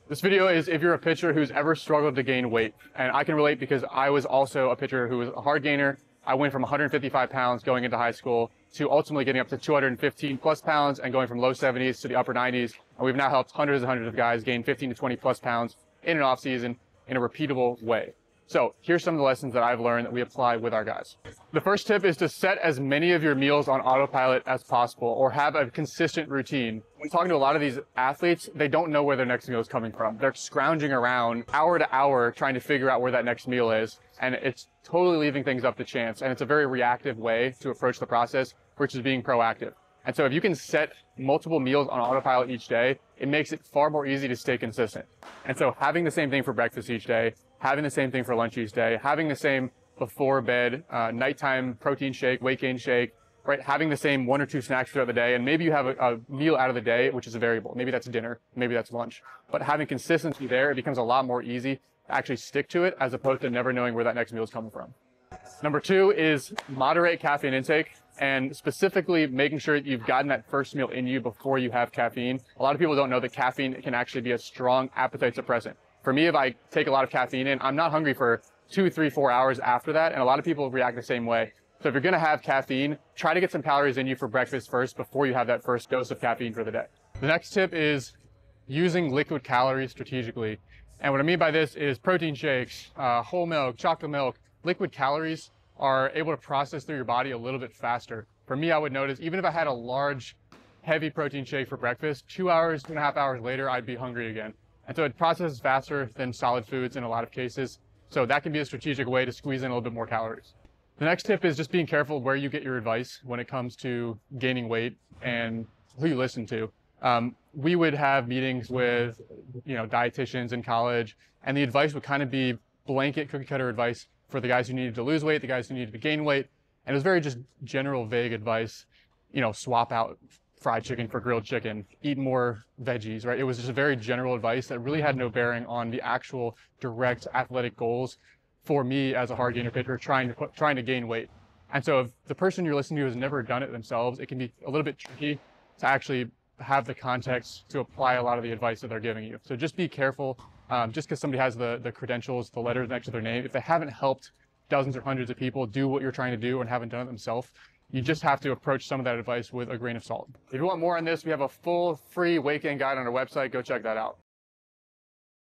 This video is if you're a pitcher who's ever struggled to gain weight. And I can relate because I was also a pitcher who was a hard gainer. I went from 155 pounds going into high school to ultimately getting up to 215 plus pounds and going from low 70s to the upper 90s. And we've now helped hundreds and hundreds of guys gain 15 to 20 plus pounds in an off season in a repeatable way. So here's some of the lessons that I've learned that we apply with our guys. The first tip is to set as many of your meals on autopilot as possible or have a consistent routine. When talking to a lot of these athletes, they don't know where their next meal is coming from. They're scrounging around hour to hour trying to figure out where that next meal is. And it's totally leaving things up to chance. And it's a very reactive way to approach the process versus being proactive. And so if you can set multiple meals on autopilot each day, it makes it far more easy to stay consistent. And so having the same thing for breakfast each day, having the same thing for lunch each day, having the same before bed, nighttime protein shake, weight gain shake, right? Having the same one or two snacks throughout the day. And maybe you have a meal out of the day, which is a variable. Maybe that's dinner, maybe that's lunch. But having consistency there, it becomes a lot more easy to actually stick to it as opposed to never knowing where that next meal is coming from. Number two is moderate caffeine intake, and specifically making sure that you've gotten that first meal in you before you have caffeine. A lot of people don't know that caffeine can actually be a strong appetite suppressant. For me, if I take a lot of caffeine in, I'm not hungry for 2, 3, 4 hours after that, and a lot of people react the same way. So if you're gonna have caffeine, try to get some calories in you for breakfast first before you have that first dose of caffeine for the day. The next tip is using liquid calories strategically. And what I mean by this is protein shakes, whole milk, chocolate milk. Liquid calories are able to process through your body a little bit faster. For me, I would notice, even if I had a large, heavy protein shake for breakfast, 2 hours, 2.5 hours later, I'd be hungry again. And so it processes faster than solid foods in a lot of cases. So that can be a strategic way to squeeze in a little bit more calories. The next tip is just being careful where you get your advice when it comes to gaining weight and who you listen to. We would have meetings with, dietitians in college, and the advice would kind of be blanket cookie cutter advice for the guys who needed to lose weight, the guys who needed to gain weight. And it was very just general, vague advice, swap out fried chicken for grilled chicken, eat more veggies, right? It was just a very general advice that really had no bearing on the actual direct athletic goals for me as a hard gainer pitcher trying to gain weight. And so if the person you're listening to has never done it themselves, it can be a little bit tricky to actually have the context to apply a lot of the advice that they're giving you. So just be careful. Just because somebody has the credentials, the letters next to their name, if they haven't helped dozens or hundreds of people do what you're trying to do and haven't done it themselves, you just have to approach some of that advice with a grain of salt. If you want more on this, we have a full free weight gain guide on our website. Go check that out.